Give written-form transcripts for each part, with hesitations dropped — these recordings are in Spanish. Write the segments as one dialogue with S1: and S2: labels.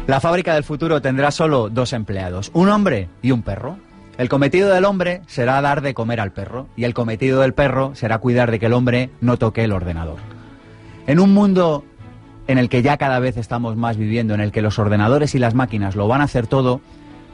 S1: La fábrica del futuro tendrá solo 2 empleados, un hombre y un perro. El cometido del hombre será dar de comer al perro y el cometido del perro será cuidar de que el hombre no toque el ordenador. En un mundo en el que ya cada vez estamos más viviendo, en el que los ordenadores y las máquinas lo van a hacer todo,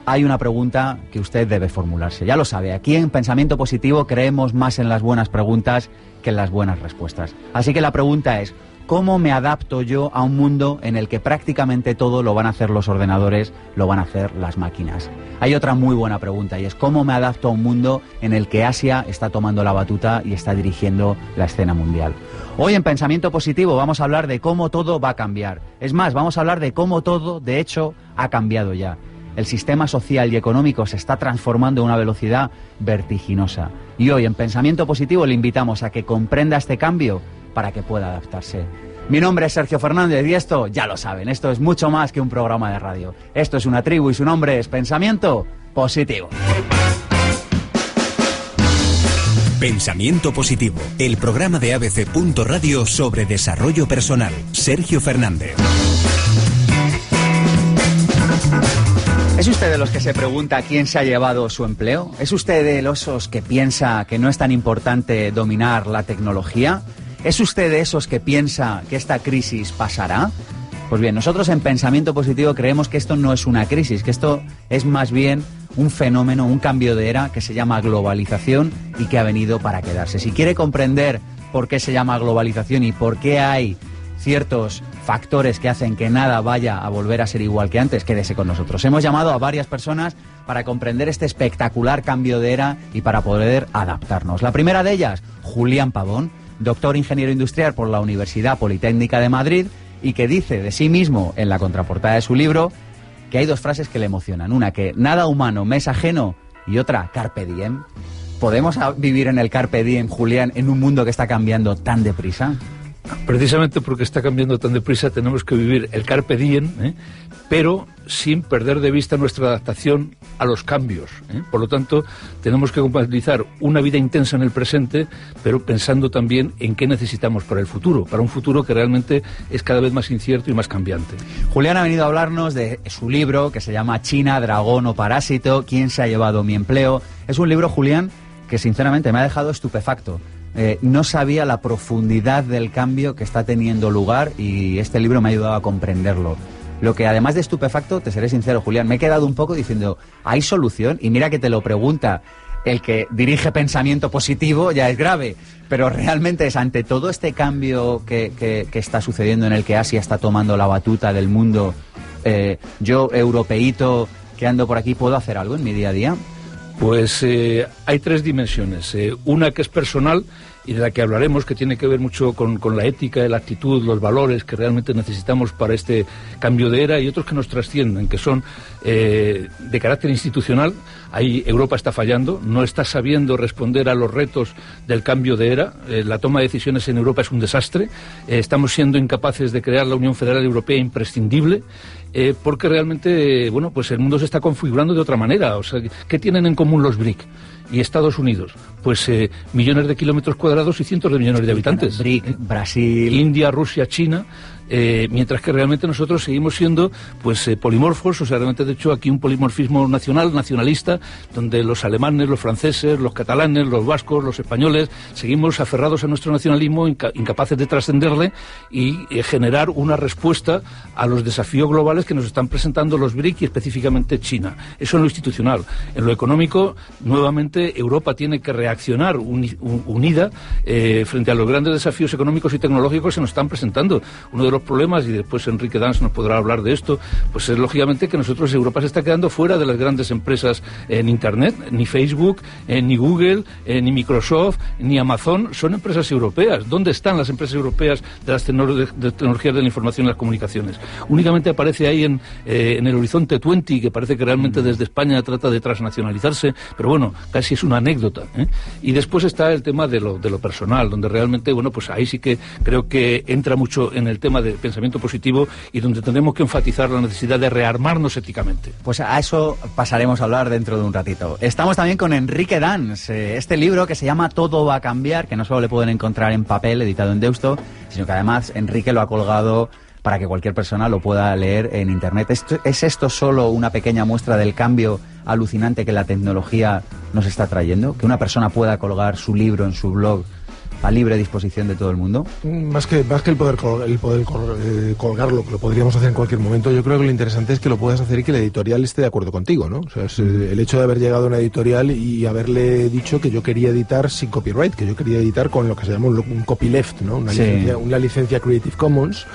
S1: hay una pregunta que usted debe formularse. Ya lo sabe, aquí en Pensamiento Positivo creemos más en las buenas preguntas que en las buenas respuestas. Así que la pregunta es, ¿cómo me adapto yo a un mundo en el que prácticamente todo lo van a hacer los ordenadores, lo van a hacer las máquinas? Hay otra muy buena pregunta y es, ¿cómo me adapto a un mundo en el que Asia está tomando la batuta y está dirigiendo la escena mundial? Hoy en Pensamiento Positivo vamos a hablar de cómo todo va a cambiar. Es más, vamos a hablar de cómo todo, de hecho, ha cambiado ya. El sistema social y económico se está transformando a una velocidad vertiginosa. Y hoy en Pensamiento Positivo le invitamos a que comprenda este cambio para que pueda adaptarse. Mi nombre es Sergio Fernández y esto, ya lo saben, esto es mucho más que un programa de radio. Esto es una tribu y su nombre es Pensamiento Positivo.
S2: Pensamiento Positivo, el programa de ABC.radio sobre desarrollo personal. Sergio Fernández.
S1: ¿Es usted de los que se pregunta quién se ha llevado su empleo? ¿Es usted de esos que piensa que no es tan importante dominar la tecnología? ¿Es usted de esos que piensa que esta crisis pasará? Pues bien, nosotros en Pensamiento Positivo creemos que esto no es una crisis, que esto es más bien un fenómeno, un cambio de era que se llama globalización y que ha venido para quedarse. Si quiere comprender por qué se llama globalización y por qué hay ciertos factores que hacen que nada vaya a volver a ser igual que antes, quédese con nosotros. Hemos llamado a varias personas para comprender este espectacular cambio de era y para poder adaptarnos. La primera de ellas, Julián Pavón, doctor ingeniero industrial por la Universidad Politécnica de Madrid y que dice de sí mismo en la contraportada de su libro que hay 2 frases que le emocionan. Una, que nada humano me es ajeno, y otra, carpe diem. ¿Podemos vivir en el carpe diem, Julián, en un mundo que está cambiando tan deprisa?
S3: Precisamente porque está cambiando tan deprisa tenemos que vivir el carpe diem, pero sin perder de vista nuestra adaptación a los cambios. Por lo tanto, tenemos que compatibilizar una vida intensa en el presente, pero pensando también en qué necesitamos para el futuro, para un futuro que realmente es cada vez más incierto y más cambiante.
S1: Julián ha venido a hablarnos de su libro que se llama China, Dragón o Parásito, ¿quién se ha llevado mi empleo? Es un libro, Julián, que sinceramente me ha dejado estupefacto. No sabía la profundidad del cambio que está teniendo lugar y este libro me ha ayudado a comprenderlo. Lo que además de estupefacto, te seré sincero, Julián, me he quedado un poco diciendo, ¿hay solución? Y mira que te lo pregunta el que dirige Pensamiento Positivo, ya es grave, pero realmente es ante todo este cambio que está sucediendo en el que Asia está tomando la batuta del mundo, yo, europeíto, que ando por aquí, ¿puedo hacer algo en mi día a día?
S3: Pues hay 3 dimensiones. Una que es personal y de la que hablaremos, que tiene que ver mucho con la ética, la actitud, los valores que realmente necesitamos para este cambio de era, y otros que nos trascienden, que son de carácter institucional. Ahí Europa está fallando, no está sabiendo responder a los retos del cambio de era. La toma de decisiones en Europa es un desastre. Estamos siendo incapaces de crear la Unión Federal Europea imprescindible. Porque realmente, bueno, pues el mundo se está configurando de otra manera. O sea, ¿qué tienen en común los BRIC y Estados Unidos? Pues millones de kilómetros cuadrados y cientos de millones de habitantes.
S1: BRIC, Brasil,
S3: India, Rusia, China. Mientras que realmente nosotros seguimos siendo pues polimorfos, o sea, realmente de hecho aquí un polimorfismo nacionalista, donde los alemanes, los franceses, los catalanes, los vascos, los españoles, seguimos aferrados a nuestro nacionalismo, incapaces de trascenderle y generar una respuesta a los desafíos globales que nos están presentando los BRIC y específicamente China. Eso en lo institucional. En lo económico, nuevamente Europa tiene que reaccionar unida frente a los grandes desafíos económicos y tecnológicos que se nos están presentando. Uno de los problemas, y después Enrique Dans nos podrá hablar de esto, pues es lógicamente que Europa se está quedando fuera de las grandes empresas en Internet. Ni Facebook, ni Google, ni Microsoft, ni Amazon son empresas europeas. ¿Dónde están las empresas europeas de las tecnologías de la información y las comunicaciones? Únicamente aparece ahí en el horizonte 20, que parece que realmente desde España trata de transnacionalizarse, pero bueno, casi es una anécdota. Y después está el tema de lo personal, donde realmente, bueno, pues ahí sí que creo que entra mucho en el tema de pensamiento positivo y donde tendremos que enfatizar la necesidad de rearmarnos éticamente.
S1: Pues a eso pasaremos a hablar dentro de un ratito. Estamos también con Enrique Dans, este libro que se llama Todo va a cambiar, que no solo le pueden encontrar en papel, editado en Deusto, sino que además Enrique lo ha colgado para que cualquier persona lo pueda leer en Internet. ¿Es esto solo una pequeña muestra del cambio alucinante que la tecnología nos está trayendo? ¿Que una persona pueda colgar su libro en su blog a libre disposición de todo el mundo?
S4: Más que el poder colgarlo, que lo podríamos hacer en cualquier momento, yo creo que lo interesante es que lo puedas hacer y que la editorial esté de acuerdo contigo, ¿no? O sea, el hecho de haber llegado a una editorial y haberle dicho que yo quería editar sin copyright, que yo quería editar con lo que se llama un copyleft, ¿no? Una licencia Creative Commons,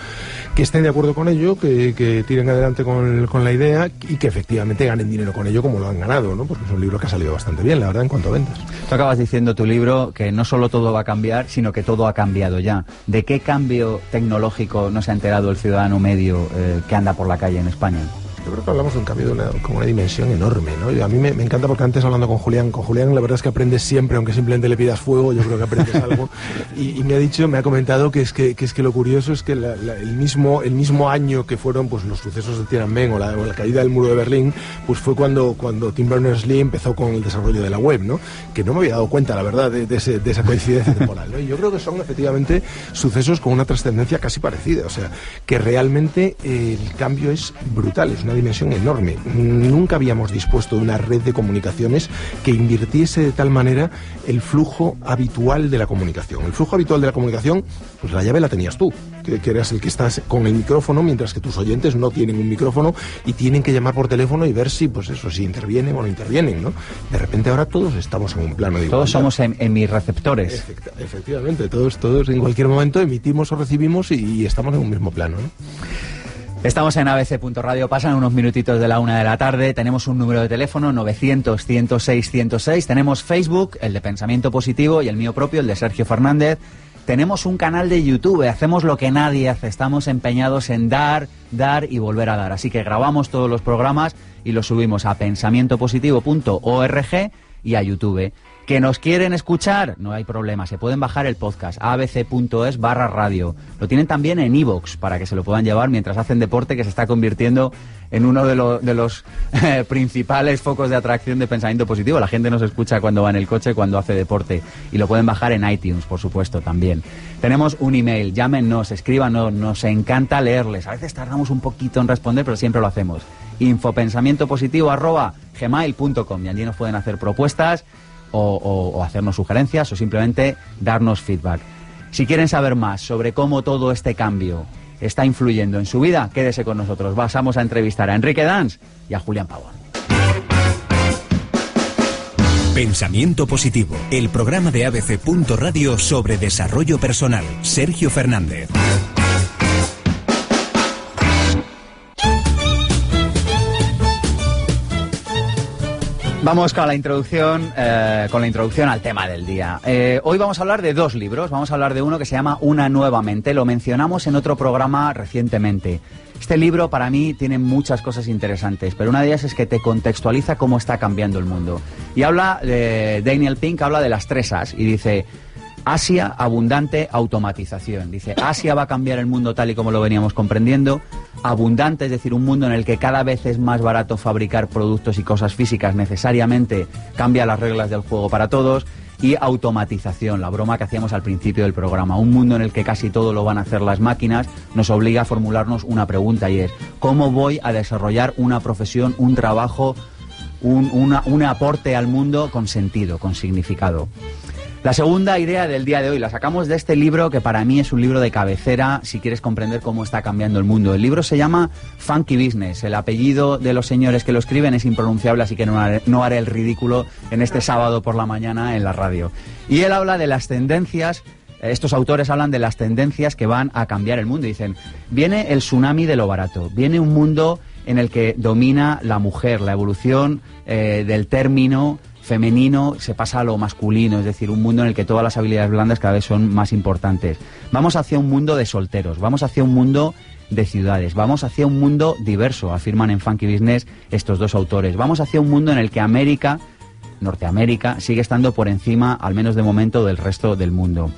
S4: que estén de acuerdo con ello, que tiren adelante con la idea y que efectivamente ganen dinero con ello como lo han ganado, ¿no? Porque es un libro que ha salido bastante bien, la verdad, en cuanto a ventas.
S1: Tú acabas diciendo tu libro que no solo todo va a cambiar, sino que todo ha cambiado ya. ¿De qué cambio tecnológico no se ha enterado el ciudadano medio que anda por la calle en España?
S4: Yo creo que hablamos de un cambio con una dimensión enorme, ¿no? Y a mí me encanta porque antes hablando con Julián la verdad es que aprendes siempre, aunque simplemente le pidas fuego, yo creo que aprendes algo. Y me ha comentado que lo curioso es que el mismo año que fueron pues los sucesos de Tiananmen o la caída del muro de Berlín, pues fue cuando Tim Berners-Lee empezó con el desarrollo de la web, ¿no? Que no me había dado cuenta, la verdad, de esa coincidencia temporal, ¿no? Y yo creo que son efectivamente sucesos con una trascendencia casi parecida, o sea, que realmente el cambio es brutal, es una dimensión enorme. Nunca habíamos dispuesto de una red de comunicaciones que invirtiese de tal manera el flujo habitual de la comunicación. El flujo habitual de la comunicación, pues la llave la tenías tú, que eras el que estás con el micrófono, mientras que tus oyentes no tienen un micrófono y tienen que llamar por teléfono y ver si, pues eso, si intervienen o no intervienen, ¿no? De repente ahora todos estamos en un plano de igualdad.
S1: Todos somos emirreceptores.
S4: Efectivamente, todos en cualquier momento emitimos o recibimos y estamos en un mismo plano, ¿no?
S1: Estamos en abc.radio, pasan unos minutitos de la 1 de la tarde, tenemos un número de teléfono 900-106-106, tenemos Facebook, el de Pensamiento Positivo, y el mío propio, el de Sergio Fernández. Tenemos un canal de YouTube, hacemos lo que nadie hace, estamos empeñados en dar y volver a dar. Así que grabamos todos los programas y los subimos a pensamientopositivo.org y a YouTube. ¿Que nos quieren escuchar? No hay problema, se pueden bajar el podcast abc.es/radio. Lo tienen también en iVoox para que se lo puedan llevar mientras hacen deporte, que se está convirtiendo en uno de los principales focos de atracción de Pensamiento Positivo. La gente nos escucha cuando va en el coche, cuando hace deporte, y lo pueden bajar en iTunes, por supuesto, también. Tenemos un email, llámenos, escríbanos, nos encanta leerles. A veces tardamos un poquito en responder, pero siempre lo hacemos. infopensamientopositivo@gmail.com, y allí nos pueden hacer propuestas o hacernos sugerencias o simplemente darnos feedback. Si quieren saber más sobre cómo todo este cambio está influyendo en su vida, quédese con nosotros. Vamos a entrevistar a Enrique Dans y a Julián Pavón.
S2: Pensamiento Positivo, el programa de abc.radio sobre desarrollo personal. Sergio Fernández.
S1: Vamos con la introducción al tema del día. Hoy vamos a hablar de dos libros. Vamos a hablar de uno que se llama Una nueva mente. Lo mencionamos en otro programa recientemente. Este libro para mí tiene muchas cosas interesantes, pero una de ellas es que te contextualiza cómo está cambiando el mundo. Y habla de Daniel Pink, habla de las 3 A's y dice: Asia, abundante, automatización. Dice, Asia va a cambiar el mundo tal y como lo veníamos comprendiendo. Abundante, es decir, un mundo en el que cada vez es más barato fabricar productos y cosas físicas, necesariamente cambia las reglas del juego para todos. Y automatización, la broma que hacíamos al principio del programa. Un mundo en el que casi todo lo van a hacer las máquinas nos obliga a formularnos una pregunta, y es: ¿cómo voy a desarrollar una profesión, un trabajo, un aporte al mundo con sentido, con significado? La segunda idea del día de hoy la sacamos de este libro, que para mí es un libro de cabecera si quieres comprender cómo está cambiando el mundo. El libro se llama Funky Business. El apellido de los señores que lo escriben es impronunciable, así que no haré el ridículo en este sábado por la mañana en la radio. Y él habla de las tendencias. Estos autores hablan de las tendencias que van a cambiar el mundo. Dicen, viene el tsunami de lo barato, viene un mundo en el que domina la mujer, la evolución del término femenino se pasa a lo masculino, es decir, un mundo en el que todas las habilidades blandas cada vez son más importantes. Vamos hacia un mundo de solteros, vamos hacia un mundo de ciudades, vamos hacia un mundo diverso, afirman en Funky Business estos dos autores. Vamos hacia un mundo en el que Norteamérica, sigue estando por encima, al menos de momento, del resto del mundo.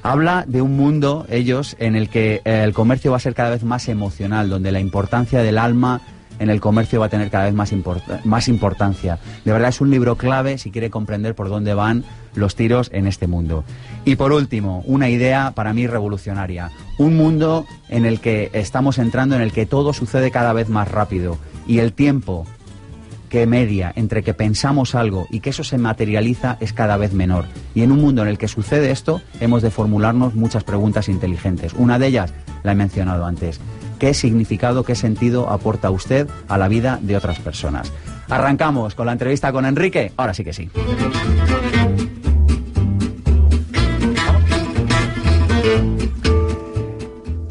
S1: Habla de un mundo, ellos, en el que el comercio va a ser cada vez más emocional, donde la importancia del alma en el comercio va a tener cada vez más importancia. De verdad es un libro clave si quiere comprender por dónde van los tiros en este mundo. Y por último, una idea para mí revolucionaria. Un mundo en el que estamos entrando, en el que todo sucede cada vez más rápido y el tiempo que media entre que pensamos algo y que eso se materializa es cada vez menor. Y en un mundo en el que sucede esto, hemos de formularnos muchas preguntas inteligentes. Una de ellas la he mencionado antes. ¿Qué significado, qué sentido aporta usted a la vida de otras personas? Arrancamos con la entrevista con Enrique. Ahora sí que sí.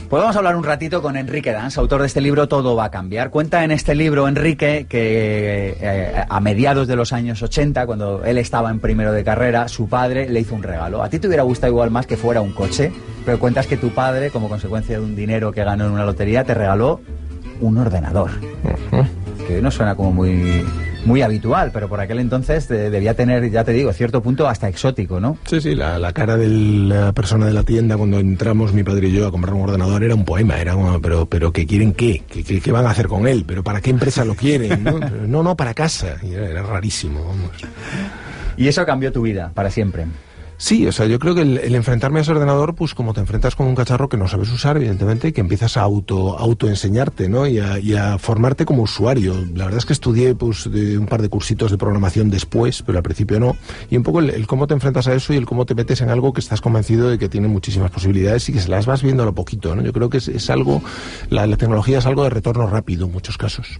S1: Podemos hablar un ratito con Enrique Dans, autor de este libro Todo va a cambiar. Cuenta en este libro, Enrique, que a mediados de los años 80, cuando él estaba en primero de carrera, su padre le hizo un regalo. A ti te hubiera gustado igual más que fuera un coche, pero cuentas que tu padre, como consecuencia de un dinero que ganó en una lotería, te regaló un ordenador. Que hoy no suena como muy habitual, pero por aquel entonces debía tener, ya te digo, cierto punto hasta exótico, ¿no?
S4: Sí, sí, la cara de la persona de la tienda cuando entramos, mi padre y yo, a comprar un ordenador era un poema, era como, pero ¿qué quieren qué? ¿Qué van a hacer con él? ¿Pero para qué empresa lo quieren? No, para casa. Y era rarísimo, vamos.
S1: Y eso cambió tu vida, para siempre.
S4: Sí, o sea, yo creo que el enfrentarme a ese ordenador, pues como te enfrentas con un cacharro que no sabes usar, evidentemente, que empiezas a autoenseñarte, ¿no? Y a formarte como usuario. La verdad es que estudié pues un par de cursitos de programación después, pero al principio no. Y un poco el cómo te enfrentas a eso y el cómo te metes en algo que estás convencido de que tiene muchísimas posibilidades y que se las vas viendo a lo poquito, ¿no? Yo creo que es algo, la tecnología es algo de retorno rápido en muchos casos.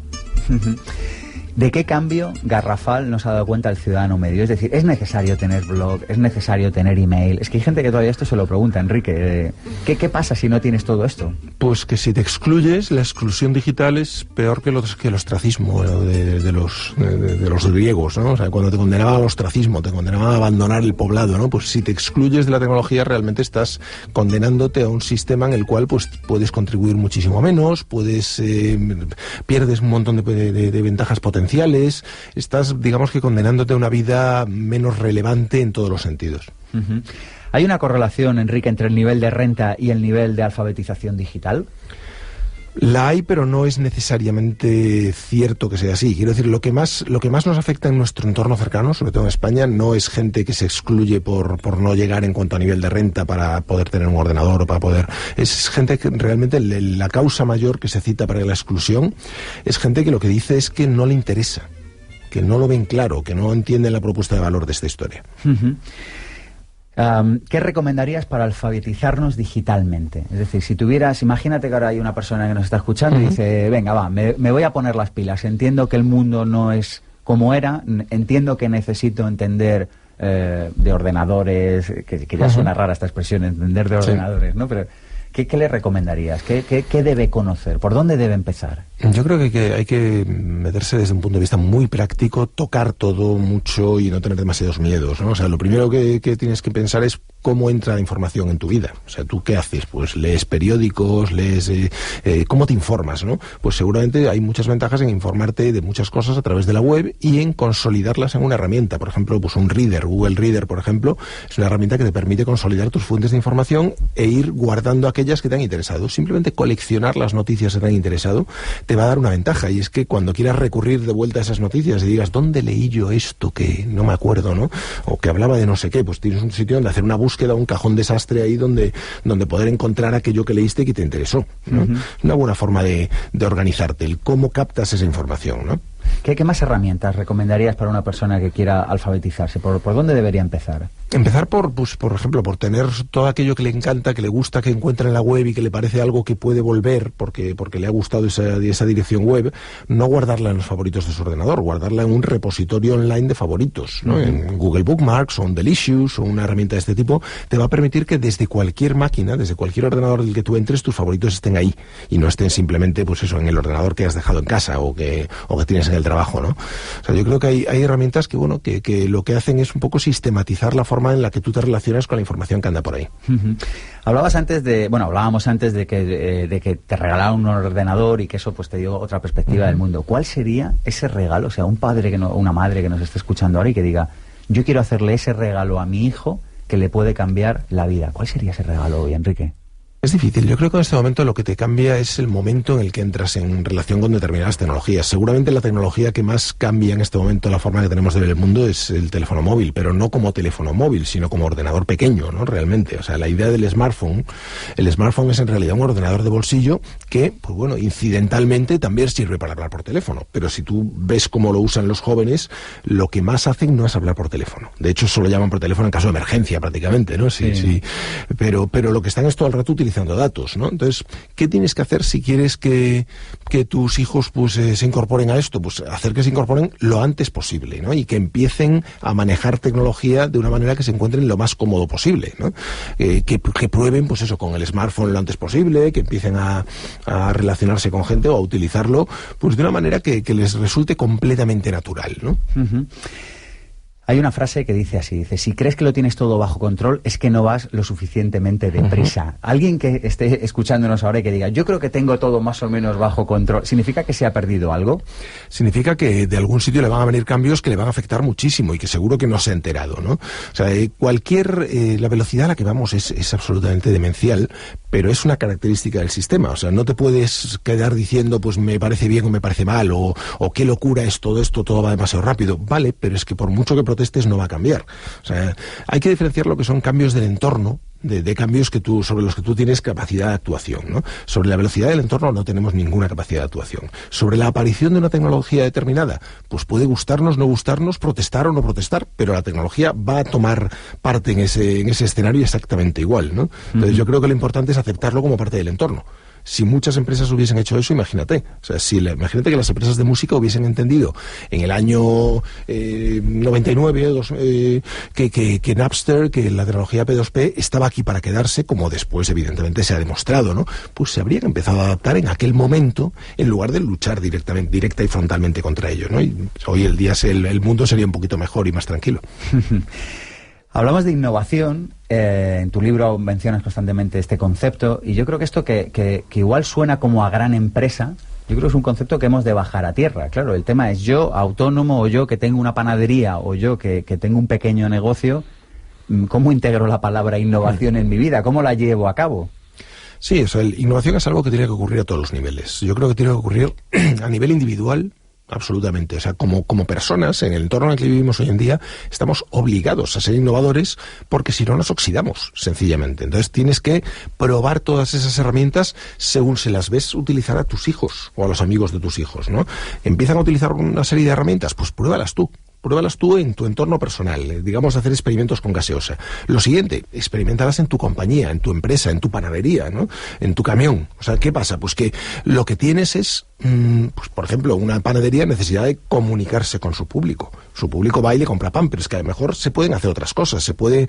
S1: ¿De qué cambio garrafal nos ha dado cuenta el ciudadano medio? Es decir, ¿es necesario tener blog? ¿Es necesario tener email? Es que hay gente que todavía esto se lo pregunta, Enrique. ¿Qué pasa si no tienes todo esto?
S4: Pues que si te excluyes, la exclusión digital es peor que el ostracismo de los griegos, ¿no? O sea, cuando te condenaban al ostracismo, te condenaban a abandonar el poblado, ¿no? Pues si te excluyes de la tecnología, realmente estás condenándote a un sistema en el cual pues puedes contribuir muchísimo menos, pierdes un montón de ventajas potenciales. Estás, digamos que, condenándote a una vida menos relevante en todos los sentidos.
S1: ¿Hay una correlación, Enrique, entre el nivel de renta y el nivel de alfabetización digital?
S4: La hay, pero no es necesariamente cierto que sea así. Quiero decir, lo que más nos afecta en nuestro entorno cercano, sobre todo en España, no es gente que se excluye por no llegar en cuanto a nivel de renta para poder tener un ordenador o para poder... Es gente que realmente la causa mayor que se cita para la exclusión es gente que lo que dice es que no le interesa, que no lo ven claro, que no entienden la propuesta de valor de esta historia.
S1: ¿Qué recomendarías para alfabetizarnos digitalmente? Es decir, si tuvieras, imagínate que ahora hay una persona que nos está escuchando y dice, venga, va, me voy a poner las pilas, entiendo que el mundo no es como era, entiendo que necesito entender de ordenadores, que ya suena rara esta expresión, entender de ordenadores, ¿no? Pero ¿qué le recomendarías? ¿Qué debe conocer? ¿Por dónde debe empezar?
S4: Yo creo que hay que meterse desde un punto de vista muy práctico, tocar todo mucho y no tener demasiados miedos, ¿no? O sea, lo primero que tienes que pensar es cómo entra la información en tu vida. O sea, ¿tú qué haces? Pues lees periódicos, ¿cómo te informas, no? Pues seguramente hay muchas ventajas en informarte de muchas cosas a través de la web y en consolidarlas en una herramienta. Por ejemplo, pues un reader, Google Reader, por ejemplo, es una herramienta que te permite consolidar tus fuentes de información e ir guardando aquellas que te han interesado. Simplemente coleccionar las noticias que te han interesado te va a dar una ventaja, y es que cuando quieras recurrir de vuelta a esas noticias y digas, ¿dónde leí yo esto que no me acuerdo, no? O que hablaba de no sé qué, pues tienes un sitio donde hacer una búsqueda, un cajón desastre ahí donde poder encontrar aquello que leíste y que te interesó, ¿no? Una buena forma de organizarte, el cómo captas esa información, ¿no?
S1: ¿Qué más herramientas recomendarías para una persona que quiera alfabetizarse? ¿Por dónde debería empezar?
S4: Empezar por ejemplo, por tener todo aquello que le encanta, que le gusta, que encuentra en la web y que le parece algo que puede volver porque le ha gustado esa dirección web, no guardarla en los favoritos de su ordenador, guardarla en un repositorio online de favoritos, ¿no? En Google Bookmarks o en Delicious o una herramienta de este tipo, te va a permitir que desde cualquier máquina, desde cualquier ordenador del que tú entres, tus favoritos estén ahí y no estén simplemente, pues eso, en el ordenador que has dejado en casa o que tienes en el trabajo, ¿no? O sea, yo creo que hay herramientas que lo que hacen es un poco sistematizar la forma en la que tú te relacionas con la información que anda por ahí.
S1: Hablábamos antes de que te regalaron un ordenador y que eso pues te dio otra perspectiva del mundo. ¿Cuál sería ese regalo? O sea, un padre una madre que nos esté escuchando ahora y que diga, yo quiero hacerle ese regalo a mi hijo que le puede cambiar la vida. ¿Cuál sería ese regalo hoy, Enrique?
S4: Es difícil. Yo creo que en este momento lo que te cambia es el momento en el que entras en relación con determinadas tecnologías. Seguramente la tecnología que más cambia en este momento la forma que tenemos de ver el mundo es el teléfono móvil, pero no como teléfono móvil, sino como ordenador pequeño, ¿no? Realmente. O sea, la idea del smartphone, el smartphone es en realidad un ordenador de bolsillo que, pues bueno, incidentalmente también sirve para hablar por teléfono. Pero si tú ves cómo lo usan los jóvenes, lo que más hacen no es hablar por teléfono. De hecho, solo llaman por teléfono en caso de emergencia prácticamente, ¿no? Sí. Pero lo que están es todo el rato utilizando datos, ¿no? Entonces, ¿qué tienes que hacer si quieres que tus hijos pues se incorporen a esto? Pues hacer que se incorporen lo antes posible, ¿no? Y que empiecen a manejar tecnología de una manera que se encuentren lo más cómodo posible, ¿no? Que prueben, pues eso, con el smartphone lo antes posible, que empiecen a relacionarse con gente o a utilizarlo, pues de una manera que les resulte completamente natural, ¿no?
S1: Uh-huh. Hay una frase que dice así, dice, si crees que lo tienes todo bajo control, es que no vas lo suficientemente deprisa. Uh-huh. Alguien que esté escuchándonos ahora y que diga, yo creo que tengo todo más o menos bajo control, ¿significa que se ha perdido algo?
S4: Significa que de algún sitio le van a venir cambios que le van a afectar muchísimo y que seguro que no se ha enterado, ¿no? O sea, la velocidad a la que vamos es absolutamente demencial, pero es una característica del sistema. O sea, no te puedes quedar diciendo, pues me parece bien o me parece mal, o qué locura es todo esto, todo va demasiado rápido. Vale, pero es que por mucho que protestes no va a cambiar. O sea, hay que diferenciar lo que son cambios del entorno, de cambios sobre los que tú tienes capacidad de actuación, ¿no? Sobre la velocidad del entorno no tenemos ninguna capacidad de actuación. Sobre la aparición de una tecnología determinada, pues puede gustarnos, no gustarnos, protestar o no protestar, pero la tecnología va a tomar parte en ese escenario exactamente igual, ¿no? Entonces yo creo que lo importante es aceptarlo como parte del entorno. Si muchas empresas hubiesen hecho eso, imagínate. O sea, imagínate que las empresas de música hubiesen entendido en el año 99 que Napster, que la tecnología P2P estaba aquí para quedarse, como después evidentemente se ha demostrado, ¿no? Pues se habrían empezado a adaptar en aquel momento en lugar de luchar directa y frontalmente contra ello, ¿no? Y hoy el mundo sería un poquito mejor y más tranquilo.
S1: Hablamos de innovación, en tu libro mencionas constantemente este concepto, y yo creo que esto que igual suena como a gran empresa, yo creo que es un concepto que hemos de bajar a tierra. Claro, el tema es yo, autónomo, o yo que tengo una panadería, o yo que tengo un pequeño negocio, ¿cómo integro la palabra innovación en mi vida? ¿Cómo la llevo a cabo?
S4: Sí, o sea, innovación es algo que tiene que ocurrir a todos los niveles. Yo creo que tiene que ocurrir a nivel individual. Absolutamente. O sea, como personas, en el entorno en el que vivimos hoy en día, estamos obligados a ser innovadores porque si no nos oxidamos, sencillamente. Entonces tienes que probar todas esas herramientas según se las ves utilizar a tus hijos o a los amigos de tus hijos, ¿no? Empiezan a utilizar una serie de herramientas, pues pruébalas tú. Pruébalas tú en tu entorno personal, digamos hacer experimentos con gaseosa. Lo siguiente, experimentalas en tu compañía, en tu empresa, en tu panadería, ¿no? En tu camión. O sea, ¿qué pasa? Pues que lo que tienes es, pues por ejemplo, una panadería necesidad de comunicarse con su público. Su público va y le compra pan, pero es que a lo mejor se pueden hacer otras cosas. Se puede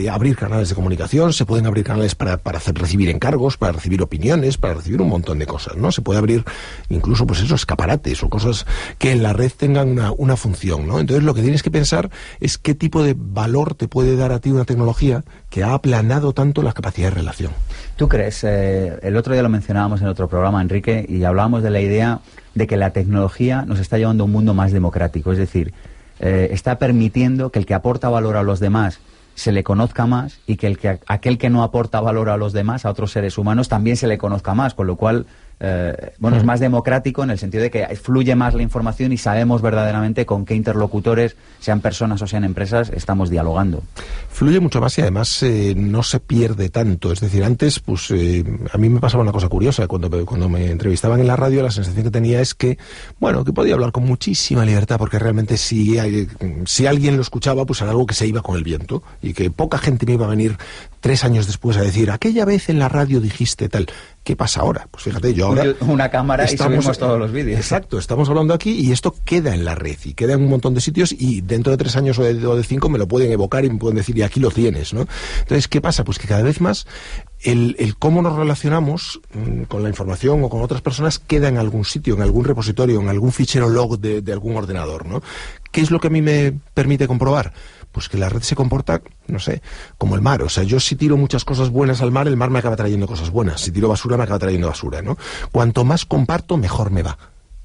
S4: abrir canales de comunicación, se pueden abrir canales para recibir encargos, para recibir opiniones, para recibir un montón de cosas, ¿no? Se puede abrir incluso, pues eso, escaparates o cosas que en la red tengan una función, ¿no? Entonces lo que tienes que pensar es qué tipo de valor te puede dar a ti una tecnología que ha aplanado tanto la capacidad de relación.
S1: ¿Tú crees? El otro día lo mencionábamos en otro programa, Enrique, y hablábamos de la idea de que la tecnología nos está llevando a un mundo más democrático, es decir, está permitiendo que el que aporta valor a los demás se le conozca más y que aquel que no aporta valor a los demás, a otros seres humanos, también se le conozca más, con lo cual es más democrático en el sentido de que fluye más la información y sabemos verdaderamente con qué interlocutores, sean personas o sean empresas, estamos dialogando.
S4: Fluye mucho más y además no se pierde tanto. Es decir, antes, pues a mí me pasaba una cosa curiosa. Cuando me entrevistaban en la radio, la sensación que tenía es que, bueno, que podía hablar con muchísima libertad, porque realmente si alguien lo escuchaba, pues era algo que se iba con el viento y que poca gente me iba a venir 3 años después a decir, aquella vez en la radio dijiste tal. ¿Qué pasa ahora? Pues fíjate, yo ahora...
S1: Una cámara y subimos todos los vídeos.
S4: Exacto, estamos hablando aquí y esto queda en la red y queda en un montón de sitios y dentro de 3 años o de 5 me lo pueden evocar y me pueden decir, y aquí lo tienes, ¿no? Entonces, ¿qué pasa? Pues que cada vez más el cómo nos relacionamos con la información o con otras personas queda en algún sitio, en algún repositorio, en algún fichero log de algún ordenador, ¿no? ¿Qué es lo que a mí me permite comprobar? Pues que la red se comporta, no sé, como el mar. O sea, yo si tiro muchas cosas buenas al mar, el mar me acaba trayendo cosas buenas. Si tiro basura, me acaba trayendo basura, ¿no? Cuanto más comparto, mejor me va.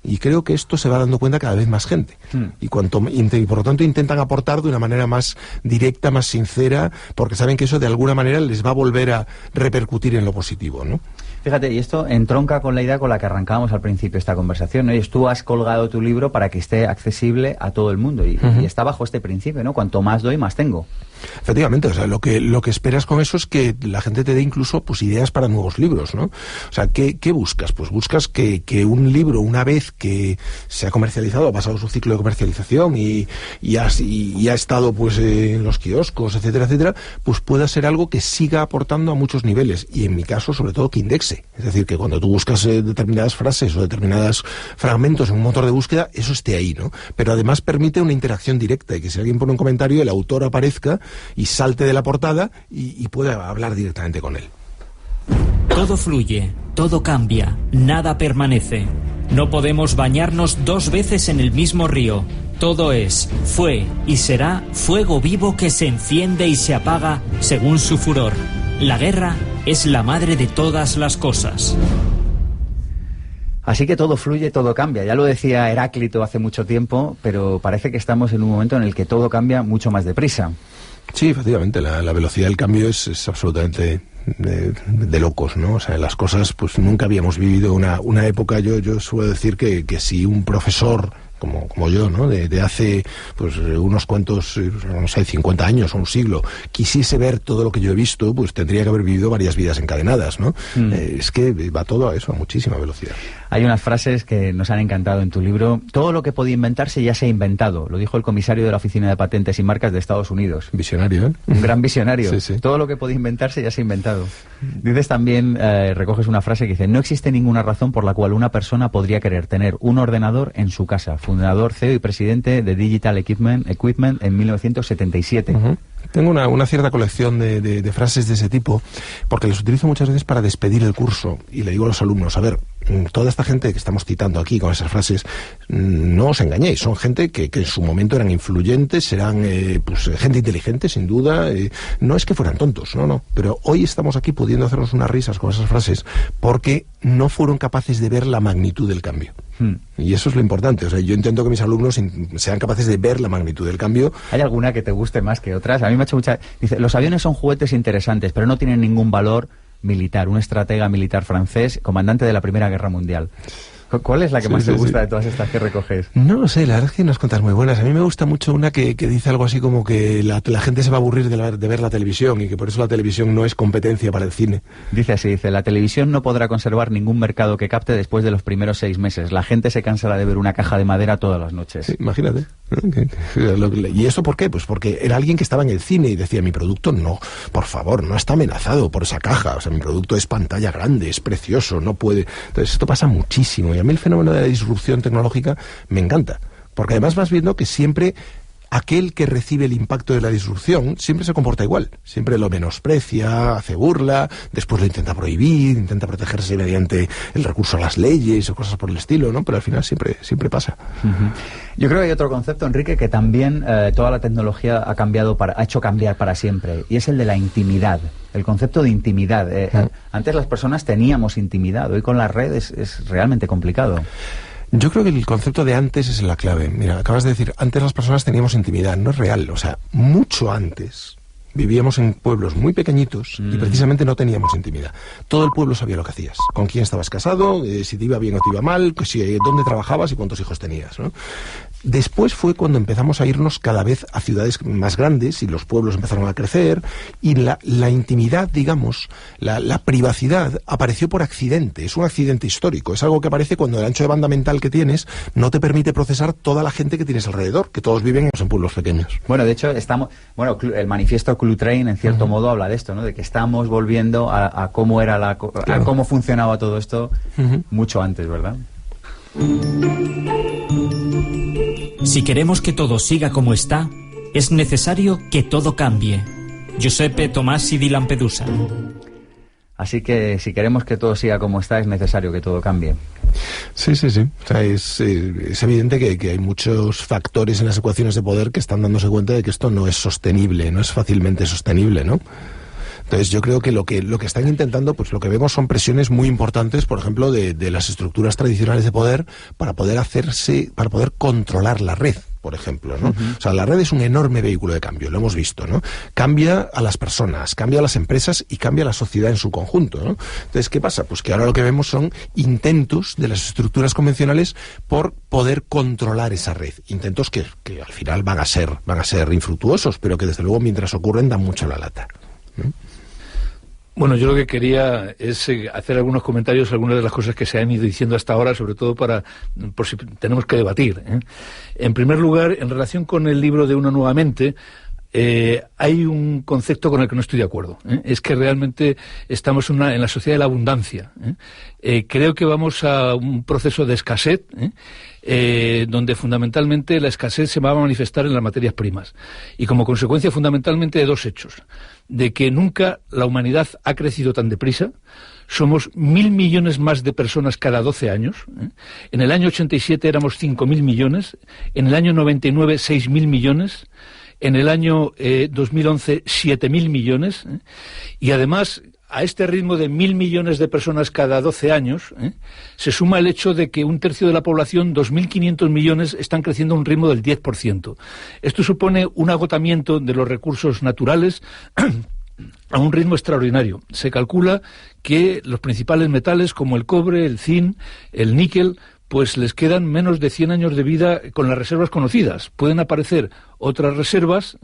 S4: Y creo que esto se va dando cuenta cada vez más gente. Y por lo tanto intentan aportar de una manera más directa, más sincera, porque saben que eso de alguna manera les va a volver a repercutir en lo positivo, ¿no?
S1: Fíjate, y esto entronca con la idea con la que arrancábamos al principio de esta conversación, ¿no? Y tú has colgado tu libro para que esté accesible a todo el mundo y está bajo este principio, ¿no? Cuanto más doy, más tengo.
S4: Efectivamente, o sea, lo que esperas con eso es que la gente te dé incluso pues ideas para nuevos libros, ¿no? O sea, ¿qué buscas? Pues buscas que un libro, una vez que se ha comercializado, ha pasado su ciclo de comercialización y ha estado pues en los kioscos, etcétera, etcétera, pues pueda ser algo que siga aportando a muchos niveles, y en mi caso, sobre todo, que indexe. Es decir, que cuando tú buscas determinadas frases o determinados fragmentos en un motor de búsqueda, eso esté ahí, ¿no? Pero además permite una interacción directa, y que si alguien pone un comentario, el autor aparezca y salte de la portada y pueda hablar directamente con él.
S5: Todo fluye, todo cambia, nada permanece. No podemos bañarnos 2 veces en el mismo río. Todo es, fue y será fuego vivo que se enciende y se apaga según su furor. La guerra es la madre de todas las cosas.
S1: Así que todo fluye, todo cambia. Ya lo decía Heráclito hace mucho tiempo, pero parece que estamos en un momento en el que todo cambia mucho más deprisa.
S4: Sí, efectivamente, la velocidad del cambio es absolutamente de locos, ¿no? O sea, las cosas, pues nunca habíamos vivido una época. Yo suelo decir que si un profesor como yo, ¿no? De hace pues unos cuantos, no sé, 50 años o un siglo, quisiese ver todo lo que yo he visto, pues tendría que haber vivido varias vidas encadenadas, ¿no? Es que va todo a eso, a muchísima velocidad.
S1: Hay unas frases que nos han encantado en tu libro. Todo lo que podía inventarse ya se ha inventado. Lo dijo el comisario de la Oficina de Patentes y Marcas de Estados Unidos.
S4: Visionario, ¿eh?
S1: Un gran visionario.
S4: Sí, sí.
S1: Todo lo que podía inventarse ya se ha inventado. Dices también, recoges una frase que dice: no existe ninguna razón por la cual una persona podría querer tener un ordenador en su casa. Fundador, CEO y presidente de Digital Equipment en 1977.
S4: Tengo una cierta colección de frases de ese tipo, porque las utilizo muchas veces para despedir el curso, y le digo a los alumnos: a ver, toda esta gente que estamos citando aquí con esas frases, no os engañéis, son gente que en su momento eran influyentes, eran pues gente inteligente, sin duda, no es que fueran tontos, no, pero hoy estamos aquí pudiendo hacernos unas risas con esas frases porque no fueron capaces de ver la magnitud del cambio. Y eso es lo importante. O sea, yo intento que mis alumnos sean capaces de ver la magnitud del cambio.
S1: ¿Hay alguna que te guste más que otras? A mí me ha hecho mucha... Dice, los aviones son juguetes interesantes, pero no tienen ningún valor militar. Un estratega militar francés, comandante de la Primera Guerra Mundial. ¿Cuál es la que más te gusta de todas estas que recoges?
S4: No lo sé, la verdad es que hay unas cuantas muy buenas. A mí me gusta mucho una que dice algo así como que la gente se va a aburrir de ver la televisión, y que por eso la televisión no es competencia para el cine.
S1: Dice así, la televisión no podrá conservar ningún mercado que capte después de los primeros 6 meses. La gente se cansará de ver una caja de madera todas las noches.
S4: Sí, imagínate. ¿Y eso por qué? Pues porque era alguien que estaba en el cine y decía: mi producto no, por favor, no está amenazado por esa caja. O sea, mi producto es pantalla grande, es precioso, no puede... Entonces esto pasa muchísimo, y a mí el fenómeno de la disrupción tecnológica me encanta, porque además vas viendo que siempre aquel que recibe el impacto de la disrupción siempre se comporta igual, siempre lo menosprecia, hace burla, después lo intenta prohibir, intenta protegerse mediante el recurso a las leyes o cosas por el estilo, ¿no? Pero al final siempre pasa.
S1: Yo creo que hay otro concepto, Enrique, que también toda la tecnología ha hecho cambiar para siempre, y es el de la intimidad. El concepto de intimidad. Antes las personas teníamos intimidad, hoy con las redes es realmente complicado.
S4: Yo creo que el concepto de antes es la clave. Mira, acabas de decir, antes las personas teníamos intimidad. No es real, o sea, mucho antes vivíamos en pueblos muy pequeñitos y precisamente no teníamos intimidad. Todo el pueblo sabía lo que hacías, con quién estabas casado, si te iba bien o te iba mal, dónde trabajabas y cuántos hijos tenías, ¿no? Después fue cuando empezamos a irnos cada vez a ciudades más grandes y los pueblos empezaron a crecer, y la intimidad, digamos, la privacidad apareció por accidente. Es un accidente histórico, es algo que aparece cuando el ancho de banda mental que tienes no te permite procesar toda la gente que tienes alrededor, que todos viven en pueblos pequeños.
S1: Bueno, de hecho, el manifiesto Clutrain, en cierto modo, habla de esto, ¿no? De que estamos volviendo a cómo era a cómo funcionaba todo esto mucho antes, ¿verdad?
S5: Si queremos que todo siga como está, es necesario que todo cambie. Giuseppe Tomasi di Lampedusa.
S1: Así que si queremos que todo siga como está, es necesario que todo cambie.
S4: Sí. O sea, es evidente que hay muchos factores en las ecuaciones de poder que están dándose cuenta de que esto no es sostenible, no es fácilmente sostenible, ¿no? Entonces yo creo que lo que están intentando, pues lo que vemos son presiones muy importantes, por ejemplo, de las estructuras tradicionales de poder para poder controlar la red, por ejemplo, ¿no? O sea, la red es un enorme vehículo de cambio, lo hemos visto, ¿no? Cambia a las personas, cambia a las empresas y cambia a la sociedad en su conjunto, ¿no? Entonces, ¿qué pasa? Pues que ahora lo que vemos son intentos de las estructuras convencionales por poder controlar esa red. Intentos que al final van a ser infructuosos, pero que desde luego mientras ocurren dan mucho la lata, ¿no?
S3: Bueno, yo lo que quería es hacer algunos comentarios, algunas de las cosas que se han ido diciendo hasta ahora, sobre todo por si tenemos que debatir, ¿eh? En primer lugar, en relación con el libro de Una Nueva Mente, hay un concepto con el que no estoy de acuerdo, ¿eh? Es que realmente estamos en la sociedad de la abundancia, ¿eh? Creo que vamos a un proceso de escasez, donde fundamentalmente la escasez se va a manifestar en las materias primas y como consecuencia fundamentalmente de dos hechos: de que nunca la humanidad ha crecido tan deprisa. Somos 1.000 millones más de personas cada 12 años, ¿eh? En el año 87 éramos 5.000 millones, en el año 99 6.000 millones, en el año 2011 7.000 millones, ¿eh? Y además, a este ritmo de 1.000 millones de personas cada 12 años, se suma el hecho de que un tercio de la población, 2.500 millones, están creciendo a un ritmo del 10%. Esto supone un agotamiento de los recursos naturales a un ritmo extraordinario. Se calcula que los principales metales como el cobre, el zinc, el níquel, pues les quedan menos de 100 años de vida con las reservas conocidas. Pueden aparecer otras reservas,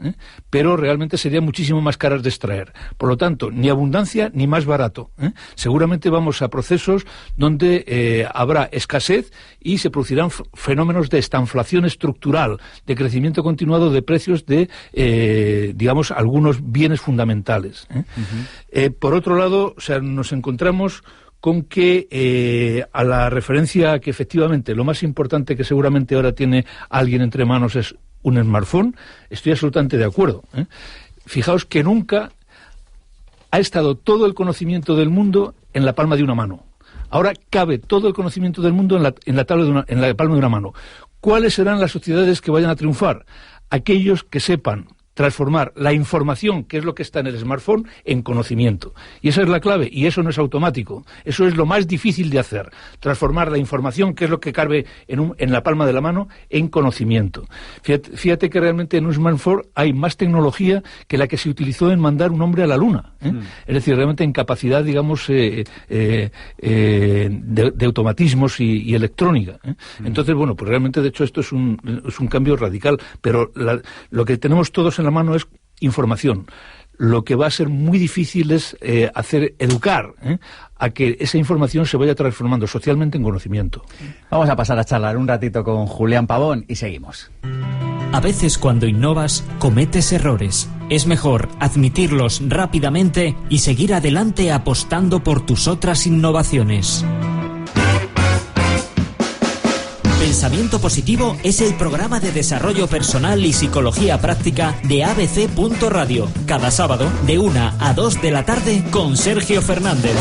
S3: pero realmente serían muchísimo más caras de extraer. Por lo tanto, ni abundancia ni más barato, ¿eh? Seguramente vamos a procesos donde habrá escasez y se producirán fenómenos de estanflación estructural, de crecimiento continuado de precios de, digamos, algunos bienes fundamentales, ¿eh? Por otro lado, o sea, nos encontramos con que a la referencia que efectivamente lo más importante que seguramente ahora tiene alguien entre manos es un smartphone, estoy absolutamente de acuerdo, ¿eh? Fijaos que nunca ha estado todo el conocimiento del mundo en la palma de una mano. Ahora cabe todo el conocimiento del mundo en la palma de una mano. ¿Cuáles serán las sociedades que vayan a triunfar? Aquellos que sepan transformar la información, que es lo que está en el smartphone, en conocimiento. Y esa es la clave, y eso no es automático. Eso es lo más difícil de hacer. Transformar la información, que es lo que cabe en la palma de la mano, en conocimiento. Fíjate que realmente en un smartphone hay más tecnología que la que se utilizó en mandar un hombre a la luna, ¿eh? Es decir, realmente en capacidad, digamos, de automatismos y electrónica, ¿eh? Entonces, bueno, pues realmente, de hecho, esto es un cambio radical, pero lo que tenemos todos en la mano es información. Lo que va a ser muy difícil es educar, a que esa información se vaya transformando socialmente en conocimiento.
S1: Vamos a pasar a charlar un ratito con Julián Pavón y seguimos.
S5: A veces cuando innovas, cometes errores. Es mejor admitirlos rápidamente y seguir adelante apostando por tus otras innovaciones. Pensamiento Positivo es el programa de desarrollo personal y psicología práctica de ABC.radio. Cada sábado de 1 a 2 de la tarde con Sergio Fernández.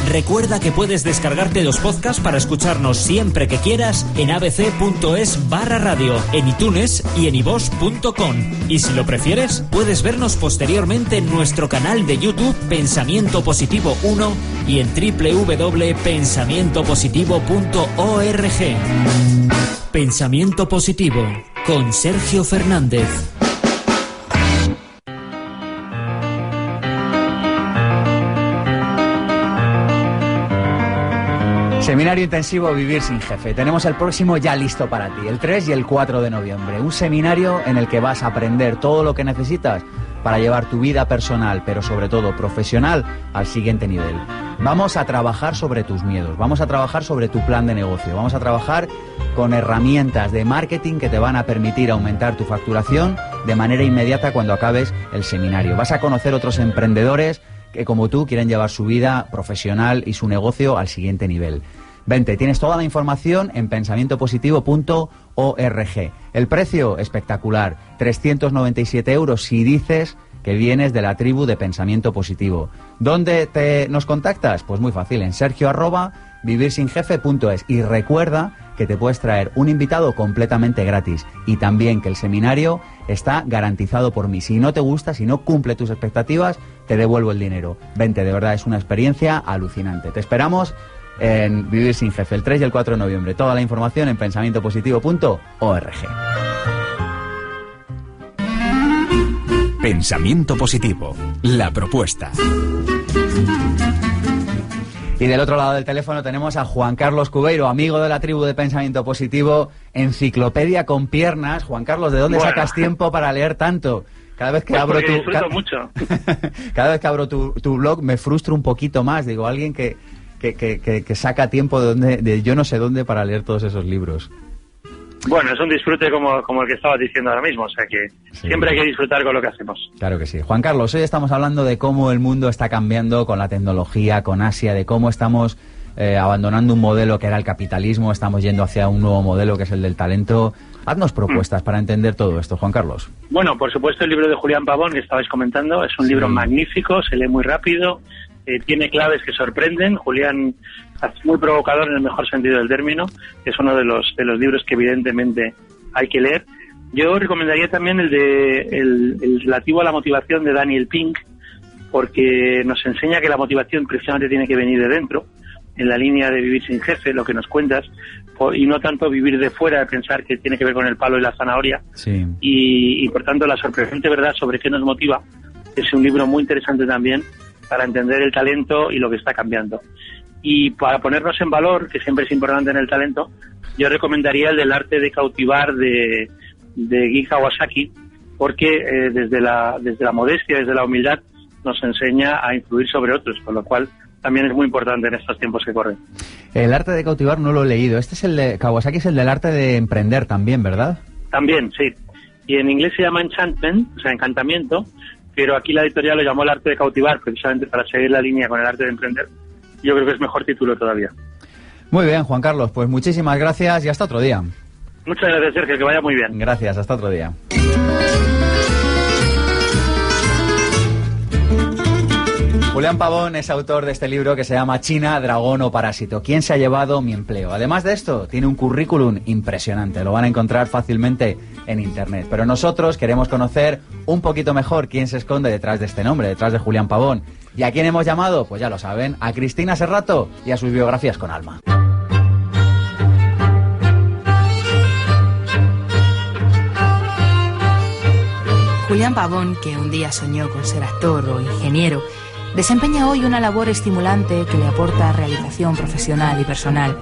S5: Recuerda que puedes descargarte los podcasts para escucharnos siempre que quieras en abc.es/radio, en iTunes y en iVoox.com. Y si lo prefieres, puedes vernos posteriormente en nuestro canal de YouTube Pensamiento Positivo 1 y en www.pensamientopositivo.org. Pensamiento Positivo con Sergio Fernández.
S1: Seminario intensivo Vivir sin Jefe. Tenemos el próximo ya listo para ti, el 3 y el 4 de noviembre. Un seminario en el que vas a aprender todo lo que necesitas para llevar tu vida personal, pero sobre todo profesional, al siguiente nivel. Vamos a trabajar sobre tus miedos, vamos a trabajar sobre tu plan de negocio, vamos a trabajar con herramientas de marketing que te van a permitir aumentar tu facturación de manera inmediata cuando acabes el seminario. Vas a conocer otros emprendedores que, como tú, quieren llevar su vida profesional y su negocio al siguiente nivel. Vente, tienes toda la información en pensamientopositivo.org. El precio, espectacular, 397 € si dices que vienes de la tribu de Pensamiento Positivo. ¿Dónde nos contactas? Pues muy fácil, en sergio@vivirsinjefe.es. Y recuerda que te puedes traer un invitado completamente gratis y también que el seminario está garantizado por mí. Si no te gusta, si no cumple tus expectativas, te devuelvo el dinero. Vente, de verdad, es una experiencia alucinante. Te esperamos en Vivir sin Jefe, el 3 y el 4 de noviembre. Toda la información en pensamientopositivo.org.
S2: Pensamiento positivo, la propuesta.
S1: Y del otro lado del teléfono tenemos a Juan Carlos Cubeiro, amigo de la tribu de Pensamiento Positivo, enciclopedia con piernas. Juan Carlos, ¿de dónde sacas tiempo para leer tanto? Cada vez que abro cada vez que abro tu blog me frustro un poquito más. Digo, alguien que saca tiempo de yo no sé dónde para leer todos esos libros.
S6: Bueno, es un disfrute como el que estabas diciendo ahora mismo, o sea que sí, siempre hay que disfrutar con lo que hacemos.
S1: Claro que sí. Juan Carlos, hoy estamos hablando de cómo el mundo está cambiando con la tecnología, con Asia, de cómo estamos abandonando un modelo que era el capitalismo, estamos yendo hacia un nuevo modelo que es el del talento. Haznos propuestas para entender todo esto, Juan Carlos.
S6: Bueno, por supuesto el libro de Julián Pabón que estabais comentando es un libro magnífico, se lee muy rápido, tiene claves que sorprenden. Julián es muy provocador en el mejor sentido del término, es uno de los libros que evidentemente hay que leer. Yo recomendaría también el relativo a la motivación de Daniel Pink, porque nos enseña que la motivación precisamente tiene que venir de dentro, en la línea de Vivir sin Jefe, lo que nos cuentas, y no tanto vivir de fuera, de pensar que tiene que ver con el palo y la zanahoria.
S1: Sí.
S6: Y por tanto la sorprendente verdad sobre qué nos motiva es un libro muy interesante también para entender el talento y lo que está cambiando. Y para ponernos en valor, que siempre es importante en el talento, yo recomendaría el del arte de cautivar de Guy Kawasaki, porque desde la modestia, desde la humildad, nos enseña a influir sobre otros, con lo cual también es muy importante en estos tiempos que corren.
S1: El arte de cautivar no lo he leído. Este es el de Kawasaki, es el del arte de emprender también, ¿verdad?
S6: También, sí. Y en inglés se llama enchantment, o sea, encantamiento, pero aquí la editorial lo llamó el arte de cautivar, precisamente para seguir la línea con el arte de emprender. Yo creo que es mejor título todavía.
S1: Muy bien, Juan Carlos, pues muchísimas gracias y hasta otro día.
S6: Muchas gracias, Sergio, que vaya muy bien.
S1: Gracias, hasta otro día. Julián Pabón es autor de este libro que se llama China, dragón o parásito. ¿Quién se ha llevado mi empleo? Además de esto, tiene un currículum impresionante. Lo van a encontrar fácilmente en internet. Pero nosotros queremos conocer un poquito mejor quién se esconde detrás de este nombre, detrás de Julián Pabón. ¿Y a quién hemos llamado? Pues ya lo saben, a Cristina Serrato y a sus biografías con alma.
S7: Julián Pabón, que un día soñó con ser actor o ingeniero, desempeña hoy una labor estimulante que le aporta realización profesional y personal.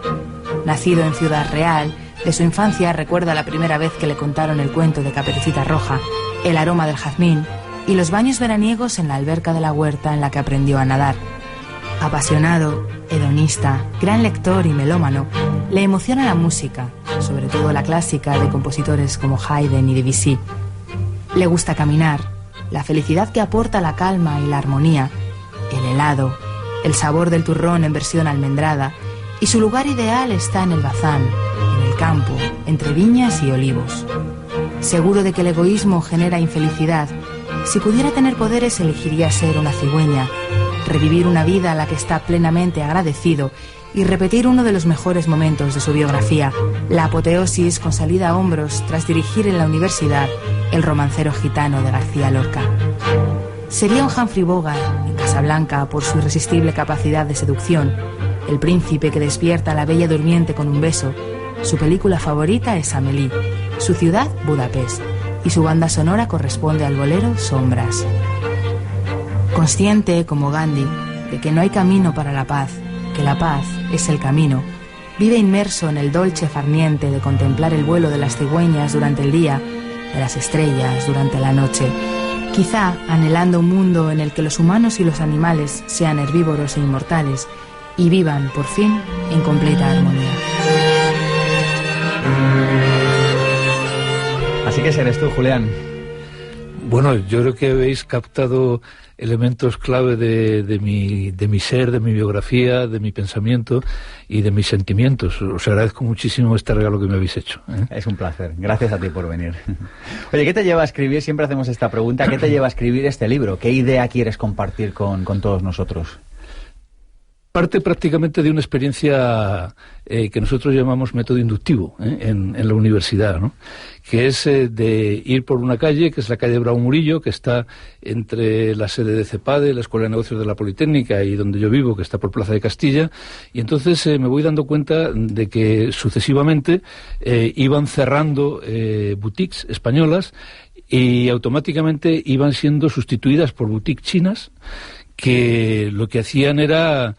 S7: Nacido en Ciudad Real, de su infancia recuerda la primera vez que le contaron el cuento de Caperucita Roja, el aroma del jazmín y los baños veraniegos en la alberca de la huerta en la que aprendió a nadar. Apasionado, hedonista, gran lector y melómano, le emociona la música, sobre todo la clásica de compositores como Haydn y Debussy. Le gusta caminar, la felicidad que aporta la calma y la armonía, el helado, el sabor del turrón en versión almendrada, y su lugar ideal está en el bazán, en el campo, entre viñas y olivos. Seguro de que el egoísmo genera infelicidad, si pudiera tener poderes elegiría ser una cigüeña, revivir una vida a la que está plenamente agradecido y repetir uno de los mejores momentos de su biografía, la apoteosis con salida a hombros tras dirigir en la universidad El romancero gitano de García Lorca. Sería un Humphrey Bogart en Casablanca por su irresistible capacidad de seducción, el príncipe que despierta a la bella durmiente con un beso. Su película favorita es Amélie, su ciudad Budapest, y su banda sonora corresponde al bolero Sombras. Consciente, como Gandhi, de que no hay camino para la paz, que la paz es el camino, vive inmerso en el dolce farniente de contemplar el vuelo de las cigüeñas durante el día, de las estrellas durante la noche, quizá anhelando un mundo en el que los humanos y los animales sean herbívoros e inmortales y vivan, por fin, en completa armonía.
S1: Así que eres tú, Julián.
S3: Bueno, yo creo que habéis captado elementos clave de mi ser, de mi biografía, de mi pensamiento y de mis sentimientos. Os agradezco muchísimo este regalo que me habéis hecho, ¿eh?
S1: Es un placer. Gracias a ti por venir. Oye, ¿qué te lleva a escribir? Siempre hacemos esta pregunta. ¿Qué te lleva a escribir este libro? ¿Qué idea quieres compartir con todos nosotros?
S3: Parte prácticamente de una experiencia que nosotros llamamos método inductivo en la universidad, ¿no? Que es de ir por una calle, que es la calle Bravo Murillo, que está entre la sede de CEPADE, la Escuela de Negocios de la Politécnica, y donde yo vivo, que está por Plaza de Castilla, y entonces me voy dando cuenta de que sucesivamente iban cerrando boutiques españolas y automáticamente iban siendo sustituidas por boutiques chinas, que lo que hacían era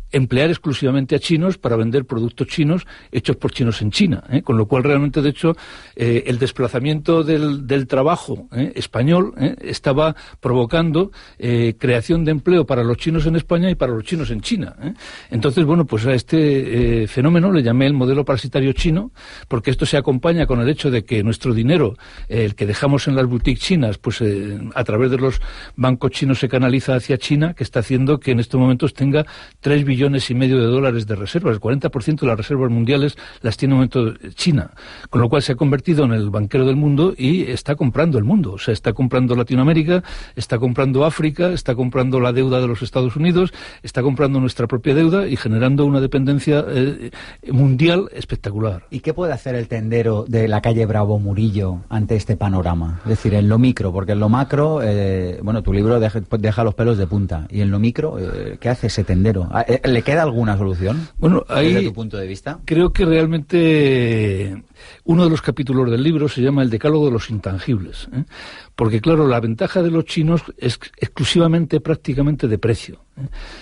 S3: emplear exclusivamente a chinos para vender productos chinos hechos por chinos en China, con lo cual realmente, de hecho, el desplazamiento del trabajo español estaba provocando creación de empleo para los chinos en España y para los chinos en China. Entonces, bueno, pues a este fenómeno le llamé el modelo parasitario chino, porque esto se acompaña con el hecho de que nuestro dinero, el que dejamos en las boutiques chinas, pues a través de los bancos chinos se canaliza hacia China, que está haciendo que en estos momentos tenga 3 billones y medio de dólares de reservas. El 40% de las reservas mundiales las tiene en un momento China, con lo cual se ha convertido en el banquero del mundo y está comprando el mundo. O sea, está comprando Latinoamérica, está comprando África, está comprando la deuda de los Estados Unidos, está comprando nuestra propia deuda y generando una dependencia mundial espectacular.
S1: ¿Y qué puede hacer el tendero de la calle Bravo Murillo ante este panorama? Es decir, en lo micro, porque en lo macro, bueno, tu libro deja los pelos de punta, y en lo micro, ¿qué hace ese tendero? ¿Le queda alguna solución?
S3: Bueno, ahí,
S1: desde tu punto de vista,
S3: creo que realmente uno de los capítulos del libro se llama El decálogo de los intangibles, porque claro, la ventaja de los chinos es exclusivamente, prácticamente, de precio.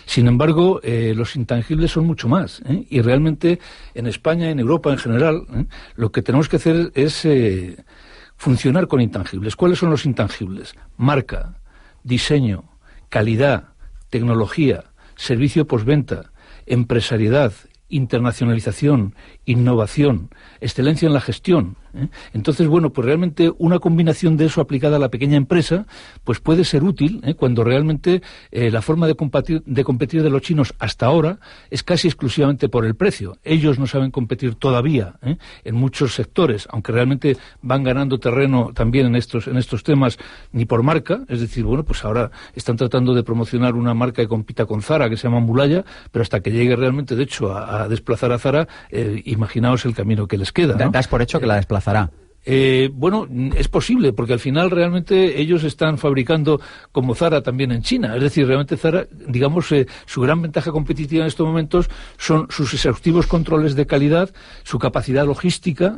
S3: Sin embargo, los intangibles son mucho más, y realmente en España, en Europa en general, lo que tenemos que hacer es funcionar con intangibles. ¿Cuáles son los intangibles? Marca, diseño, calidad, tecnología, servicio postventa, empresariedad, internacionalización, innovación, excelencia en la gestión. Entonces, bueno, pues realmente una combinación de eso aplicada a la pequeña empresa, pues puede ser útil cuando realmente la forma de competir de los chinos hasta ahora es casi exclusivamente por el precio. Ellos no saben competir todavía en muchos sectores, aunque realmente van ganando terreno también en estos temas, ni por marca. Es decir, bueno, pues ahora están tratando de promocionar una marca que compita con Zara, que se llama Mulaya, pero hasta que llegue realmente, de hecho, a desplazar a Zara, imaginaos el camino que les queda, ¿no?
S1: Das por hecho que la desplazará.
S3: Bueno, es posible, porque al final realmente ellos están fabricando como Zara también en China. Es decir, realmente Zara, digamos, su gran ventaja competitiva en estos momentos son sus exhaustivos controles de calidad, su capacidad logística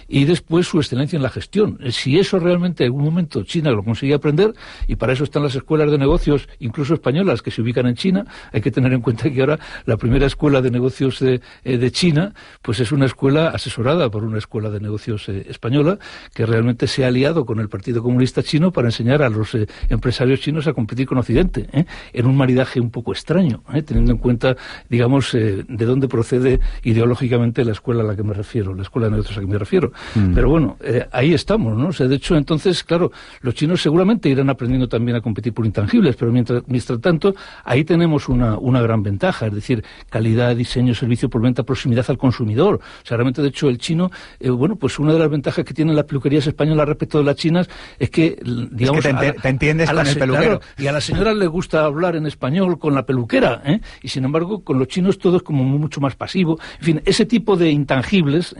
S3: y después su excelencia en la gestión. Si eso realmente en algún momento China lo consigue aprender, y para eso están las escuelas de negocios, incluso españolas, que se ubican en China, hay que tener en cuenta que ahora la primera escuela de negocios de China, pues es una escuela asesorada por una escuela de negocios española, que realmente se ha aliado con el Partido Comunista Chino para enseñar a los empresarios chinos a competir con Occidente, en un maridaje un poco extraño, teniendo en cuenta, digamos, de dónde procede ideológicamente la escuela a la que me refiero, la escuela de negocios a la que me refiero. Pero bueno, ahí estamos, ¿no? O sea, de hecho, entonces, claro, los chinos seguramente irán aprendiendo también a competir por intangibles, pero mientras tanto, ahí tenemos una gran ventaja, es decir, calidad, diseño, servicio por venta, proximidad al consumidor. O sea, realmente, de hecho, el chino, bueno, pues una de las ventajas que tienen las peluquerías españolas respecto de las chinas es que, digamos,
S1: es que te entiendes con el peluquero.
S3: Claro, y a las señoras les gusta hablar en español con la peluquera, y sin embargo con los chinos todo es como mucho más pasivo. En fin, ese tipo de intangibles,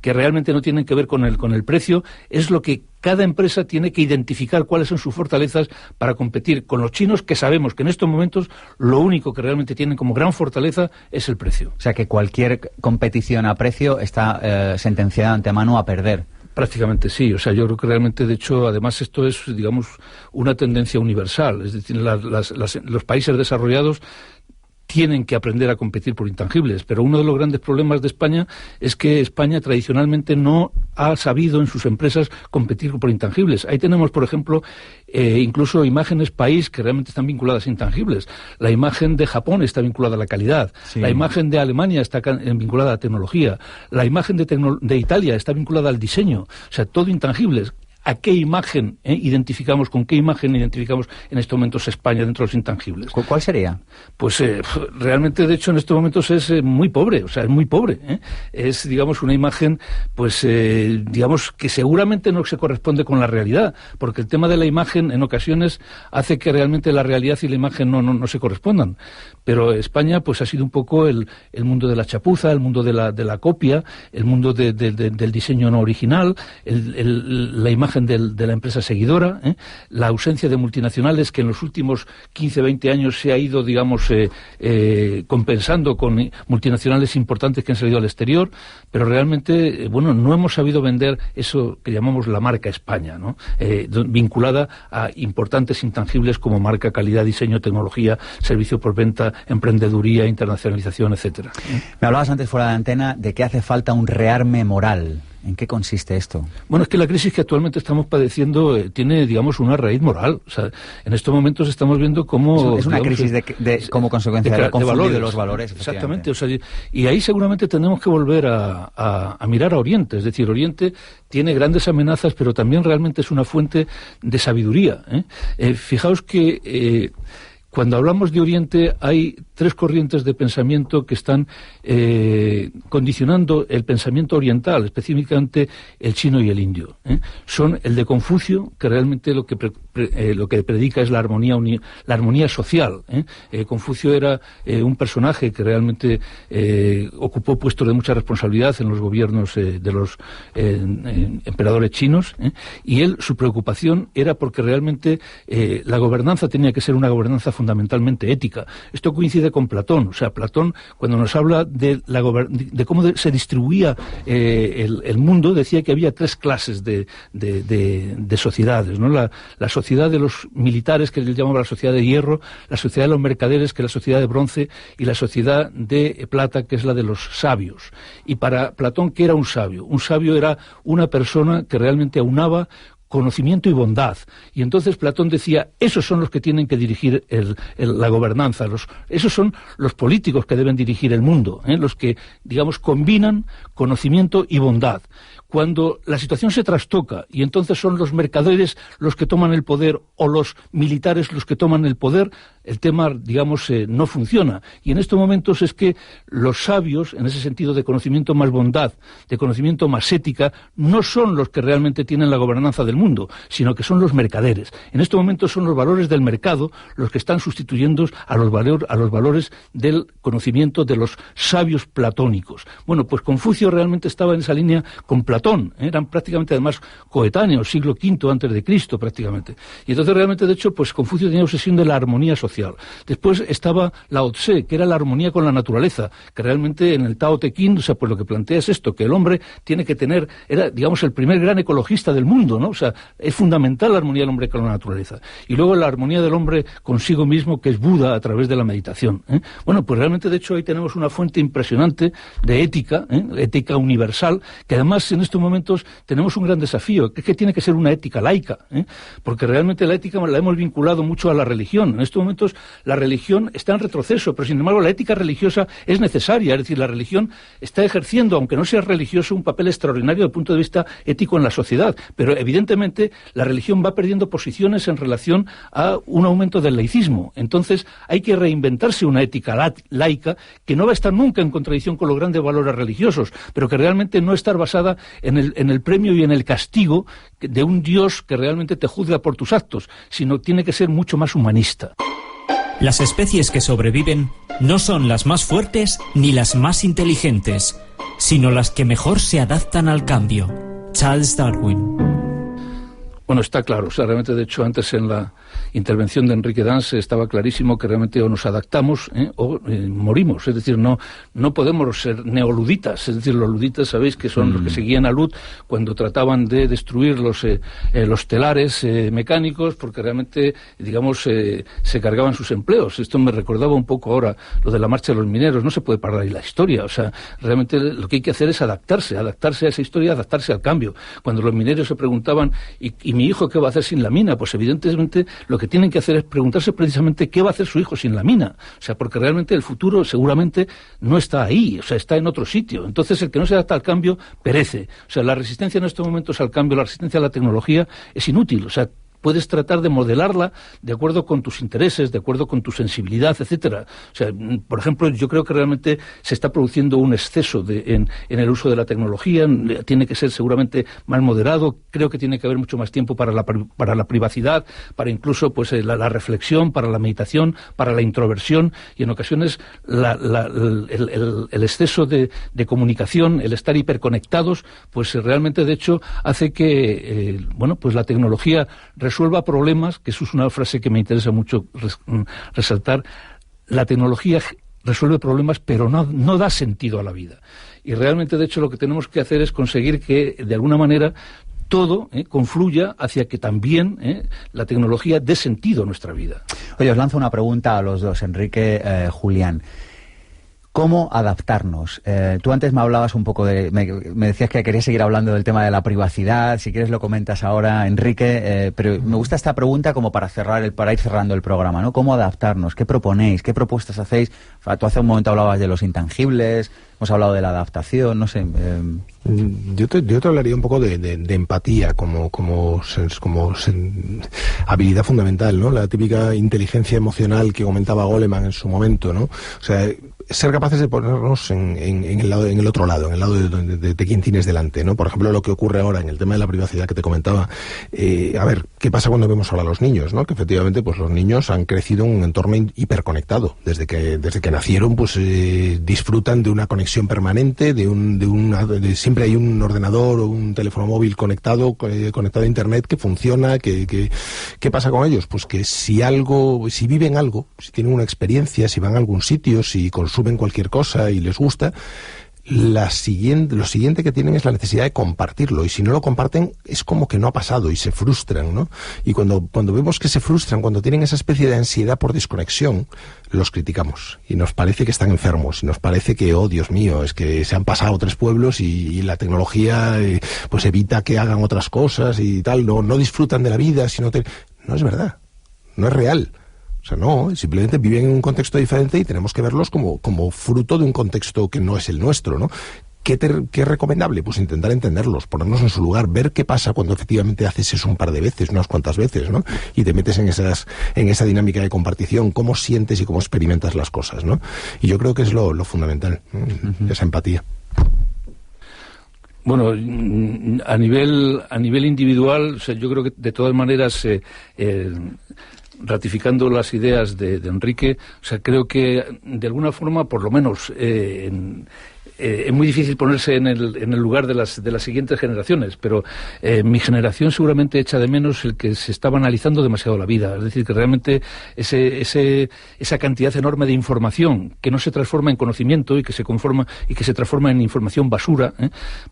S3: que realmente no tienen que ver con el precio, es lo que cada empresa tiene que identificar cuáles son sus fortalezas para competir con los chinos, que sabemos que en estos momentos lo único que realmente tienen como gran fortaleza es el precio.
S1: O sea, que cualquier competición a precio está sentenciada de antemano a perder.
S3: Prácticamente sí, o sea, yo creo que realmente, de hecho, además esto es, digamos, una tendencia universal, es decir, los países desarrollados tienen que aprender a competir por intangibles, pero uno de los grandes problemas de España es que España tradicionalmente no ha sabido en sus empresas competir por intangibles. Ahí tenemos, por ejemplo, incluso imágenes país que realmente están vinculadas a intangibles. La imagen de Japón está vinculada a la calidad, sí. La imagen de Alemania está vinculada a la tecnología, la imagen de Italia está vinculada al diseño, o sea, todo intangibles. a qué imagen identificamos, con qué imagen identificamos en estos momentos España dentro de los intangibles.
S1: ¿Cuál sería?
S3: Pues realmente, de hecho, en estos momentos es muy pobre, o sea, es muy pobre. Es, digamos, una imagen, pues, digamos, que seguramente no se corresponde con la realidad, porque el tema de la imagen en ocasiones hace que realmente la realidad y la imagen no se correspondan. Pero España, pues, ha sido un poco el mundo de la chapuza, el mundo de la copia, el mundo del diseño no original, la imagen de la empresa seguidora, la ausencia de multinacionales que en los últimos 15, 20 años se ha ido, digamos, compensando con multinacionales importantes que han salido al exterior, pero realmente, bueno, no hemos sabido vender eso que llamamos la marca España, ¿no? Vinculada a importantes intangibles como marca, calidad, diseño, tecnología, servicio por venta, emprendeduría, internacionalización, etcétera.
S1: Me hablabas antes fuera de la antena de que hace falta un rearme moral. ¿En qué consiste esto?
S3: Bueno, es que la crisis que actualmente estamos padeciendo tiene, digamos, una raíz moral. O sea, en estos momentos estamos viendo cómo...
S1: Es una crisis como consecuencia de confundir de los valores.
S3: Exactamente. O sea, y ahí seguramente tenemos que volver a mirar a Oriente. Es decir, Oriente tiene grandes amenazas, pero también realmente es una fuente de sabiduría. Fijaos que... Cuando hablamos de Oriente hay tres corrientes de pensamiento que están condicionando el pensamiento oriental, específicamente el chino y el indio. Son el de Confucio, que realmente lo que predica es la armonía social. Confucio era un personaje que realmente ocupó puestos de mucha responsabilidad en los gobiernos de los emperadores chinos, y su preocupación era porque realmente la gobernanza tenía que ser una gobernanza fundamentalmente ética. Esto coincide con Platón. O sea, Platón, cuando nos habla de cómo se distribuía el mundo, decía que había tres clases de sociedades, ¿no? La sociedad de los militares, que él llamaba la sociedad de hierro, la sociedad de los mercaderes, que es la sociedad de bronce, y la sociedad de plata, que es la de los sabios. Y para Platón, ¿qué era un sabio? Un sabio era una persona que realmente aunaba conocimiento y bondad. Y entonces Platón decía, esos son los que tienen que dirigir la gobernanza, esos son los políticos que deben dirigir el mundo, los que, digamos, combinan conocimiento y bondad. Cuando la situación se trastoca y entonces son los mercaderes los que toman el poder o los militares los que toman el poder, el tema, digamos, no funciona. Y en estos momentos es que los sabios, en ese sentido de conocimiento más bondad, de conocimiento más ética, no son los que realmente tienen la gobernanza del mundo, sino que son los mercaderes. En estos momentos son los valores del mercado los que están sustituyendo a los valores del conocimiento de los sabios platónicos. Bueno, pues Confucio realmente estaba en esa línea con Platón, eran prácticamente además coetáneos, siglo V antes de Cristo prácticamente. Y entonces realmente, de hecho, pues Confucio tenía obsesión de la armonía social. Después estaba Lao Tse, que era la armonía con la naturaleza, que realmente en el Tao Te Ching, o sea, pues lo que plantea es esto, que el hombre tiene que tener, era, digamos, el primer gran ecologista del mundo, ¿no? O sea, es fundamental la armonía del hombre con la naturaleza. Y luego la armonía del hombre consigo mismo, que es Buda a través de la meditación. Bueno, pues realmente, de hecho, ahí tenemos una fuente impresionante de ética, ética universal, que además en estos momentos tenemos un gran desafío, que es que tiene que ser una ética laica, porque realmente la ética la hemos vinculado mucho a la religión. En estos momentos la religión está en retroceso, pero sin embargo la ética religiosa es necesaria, es decir, la religión está ejerciendo, aunque no sea religioso, un papel extraordinario desde el punto de vista ético en la sociedad, pero evidentemente la religión va perdiendo posiciones en relación a un aumento del laicismo. Entonces hay que reinventarse una ética laica que no va a estar nunca en contradicción con los grandes valores religiosos, pero que realmente no estar basada en el premio y en el castigo de un Dios que realmente te juzga por tus actos, sino tiene que ser mucho más humanista.
S5: Las especies que sobreviven no son las más fuertes ni las más inteligentes, sino las que mejor se adaptan al cambio. Charles Darwin.
S3: Bueno, está claro, o sea, realmente, de hecho, antes en la intervención de Enrique Danse estaba clarísimo que realmente o nos adaptamos o morimos, es decir, no podemos ser neoluditas, es decir, los luditas sabéis que son los que seguían a Lut cuando trataban de destruir los telares mecánicos, porque realmente, digamos, se cargaban sus empleos. Esto me recordaba un poco ahora lo de la marcha de los mineros, no se puede parar ahí la historia, o sea, realmente lo que hay que hacer es adaptarse a esa historia, adaptarse al cambio. Cuando los mineros se preguntaban, y mi hijo qué va a hacer sin la mina? Pues evidentemente lo que tienen que hacer es preguntarse precisamente qué va a hacer su hijo sin la mina. O sea, porque realmente el futuro seguramente no está ahí, o sea, está en otro sitio. Entonces el que no se adapta al cambio perece. O sea, la resistencia en estos momentos al cambio, la resistencia a la tecnología es inútil. O sea, puedes tratar de modelarla de acuerdo con tus intereses, de acuerdo con tu sensibilidad, etcétera. O sea, por ejemplo, yo creo que realmente se está produciendo un exceso en el uso de la tecnología. Tiene que ser seguramente más moderado. Creo que tiene que haber mucho más tiempo para la privacidad, para incluso pues la reflexión, para la meditación, para la introversión, y en ocasiones el exceso de comunicación, el estar hiperconectados, pues realmente de hecho hace que pues la tecnología resuelva problemas, que eso es una frase que me interesa mucho resaltar. La tecnología resuelve problemas, pero no da sentido a la vida. Y realmente, de hecho, lo que tenemos que hacer es conseguir que, de alguna manera, todo confluya hacia que también la tecnología dé sentido a nuestra vida.
S1: Oye, os lanzo una pregunta a los dos, Enrique, Julián. ¿Cómo adaptarnos? Tú antes me hablabas un poco me decías que querías seguir hablando del tema de la privacidad. Si quieres lo comentas ahora, Enrique. Pero me gusta esta pregunta como para ir cerrando el programa, ¿no? ¿Cómo adaptarnos? ¿Qué proponéis? ¿Qué propuestas hacéis? Tú hace un momento hablabas de los intangibles, hemos hablado de la adaptación, no sé.
S4: Yo te hablaría un poco de empatía como habilidad fundamental, ¿no? La típica inteligencia emocional que comentaba Goleman en su momento, ¿no? O sea, ser capaces de ponernos en el otro lado, en el lado de quien tienes delante, ¿no? Por ejemplo, lo que ocurre ahora en el tema de la privacidad que te comentaba. A ver, ¿qué pasa cuando vemos ahora a los niños, ¿no? Que efectivamente, pues los niños han crecido en un entorno hiperconectado. Desde que nacieron, pues disfrutan de una conexión permanente, siempre hay un ordenador o un teléfono móvil conectado a internet que funciona. ¿Qué pasa con ellos? Pues que si viven algo, si tienen una experiencia, si van a algún sitio, si consumen cualquier cosa y les gusta, lo siguiente que tienen es la necesidad de compartirlo, y si no lo comparten es como que no ha pasado y se frustran, ¿no? Y cuando vemos que se frustran, cuando tienen esa especie de ansiedad por desconexión, los criticamos y nos parece que están enfermos, y nos parece que, oh Dios mío, es que se han pasado 3 pueblos y la tecnología pues evita que hagan otras cosas y tal, no disfrutan de la vida, no es verdad, no es real. O sea, no, simplemente viven en un contexto diferente y tenemos que verlos como fruto de un contexto que no es el nuestro, ¿no? ¿Qué es recomendable? Pues intentar entenderlos, ponernos en su lugar, ver qué pasa cuando efectivamente haces eso un par de veces, unas cuantas veces, ¿no? Y te metes en esa dinámica de compartición, cómo sientes y cómo experimentas las cosas, ¿no? Y yo creo que es lo fundamental, ¿no? Esa empatía.
S3: Bueno, a nivel individual, o sea, yo creo que de todas maneras, ratificando las ideas de Enrique, o sea, creo que de alguna forma, por lo menos, es muy difícil ponerse en el lugar de las siguientes generaciones, pero mi generación seguramente echa de menos el que se está banalizando demasiado la vida. Es decir, que realmente esa cantidad enorme de información que no se transforma en conocimiento y que se transforma en información basura,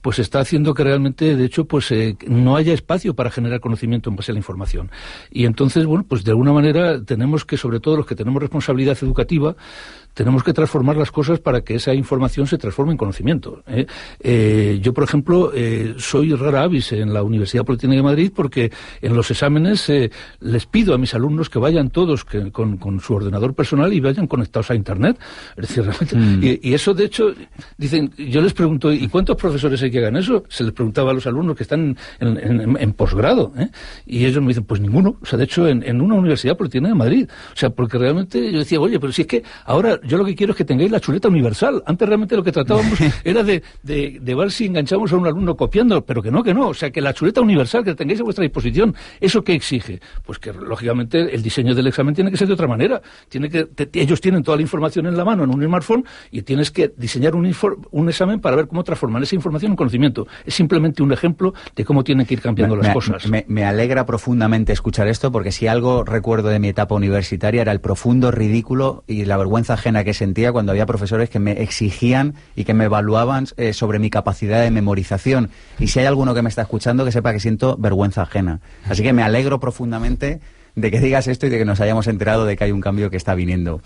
S3: pues está haciendo que realmente, de hecho, pues no haya espacio para generar conocimiento en base a la información. Y entonces, bueno, pues de alguna manera tenemos que, sobre todo los que tenemos responsabilidad educativa, tenemos que transformar las cosas para que esa información se transforme en conocimiento. Yo, por ejemplo, soy rara avis en la Universidad Politécnica de Madrid, porque en los exámenes les pido a mis alumnos que vayan todos con su ordenador personal y vayan conectados a Internet. Es decir, realmente, y eso, de hecho, dicen, yo les pregunto, ¿y cuántos profesores hay que hagan eso? Se les preguntaba a los alumnos que están en posgrado, y ellos me dicen, pues ninguno. O sea, de hecho, en una Universidad Politécnica de Madrid. O sea, porque realmente yo decía, oye, pero si es que ahora yo lo que quiero es que tengáis la chuleta universal. Antes realmente lo que tratábamos era de ver si enganchamos a un alumno copiando, pero que no. O sea, que la chuleta universal que tengáis a vuestra disposición, ¿eso qué exige? Pues que, lógicamente, el diseño del examen tiene que ser de otra manera. Ellos tienen toda la información en la mano, en un smartphone, y tienes que diseñar un examen para ver cómo transformar esa información en conocimiento. Es simplemente un ejemplo de cómo tienen que ir cambiando las cosas.
S1: Me alegra profundamente escuchar esto, porque si algo recuerdo de mi etapa universitaria era el profundo ridículo y la vergüenza ajena que sentía cuando había profesores que me exigían y que me evaluaban sobre mi capacidad de memorización. Y si hay alguno que me está escuchando, que sepa que siento vergüenza ajena. Así que me alegro profundamente de que digas esto y de que nos hayamos enterado de que hay un cambio que está viniendo.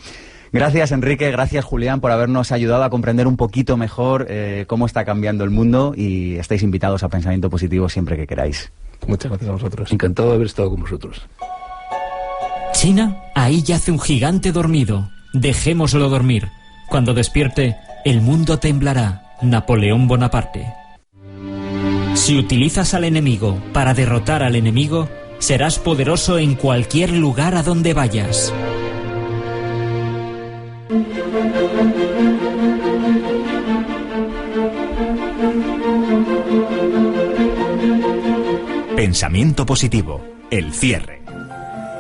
S1: Gracias, Enrique, gracias, Julián, por habernos ayudado a comprender un poquito mejor cómo está cambiando el mundo, y estáis invitados a Pensamiento Positivo siempre que queráis.
S4: Muchas gracias a vosotros.
S3: Encantado de haber estado con vosotros.
S5: China, ahí yace un gigante dormido. Dejémoslo dormir. Cuando despierte, el mundo temblará. Napoleón Bonaparte. Si utilizas al enemigo para derrotar al enemigo, serás poderoso en cualquier lugar a donde vayas.
S2: Pensamiento positivo, el cierre.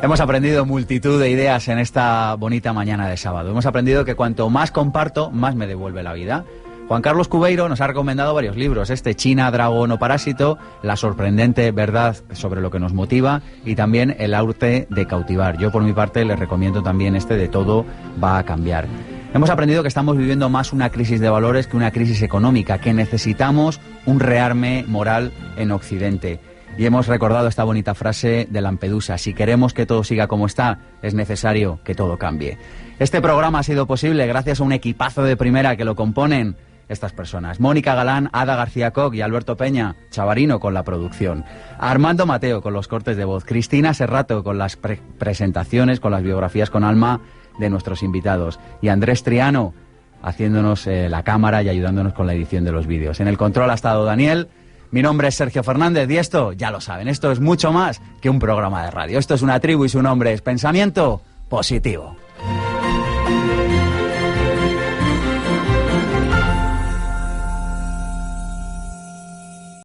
S1: Hemos aprendido multitud de ideas en esta bonita mañana de sábado. Hemos aprendido que cuanto más comparto, más me devuelve la vida. Juan Carlos Cubeiro nos ha recomendado varios libros, China, Dragón o Parásito, La sorprendente verdad sobre lo que nos motiva y también El arte de cautivar. Yo por mi parte les recomiendo también de Todo va a cambiar. Hemos aprendido que estamos viviendo más una crisis de valores que una crisis económica, que necesitamos un rearme moral en Occidente. Y hemos recordado esta bonita frase de Lampedusa: si queremos que todo siga como está, es necesario que todo cambie. Este programa ha sido posible gracias a un equipazo de primera que lo componen estas personas: Mónica Galán, Ada García Coc y Alberto Peña Chavarino con la producción, Armando Mateo con los cortes de voz, Cristina Serrato con las presentaciones, con las biografías con alma de nuestros invitados, y Andrés Triano haciéndonos la cámara y ayudándonos con la edición de los vídeos. En el control ha estado Daniel. Mi nombre es Sergio Fernández y esto, ya lo saben, esto es mucho más que un programa de radio. Esto es una tribu y su nombre es Pensamiento Positivo.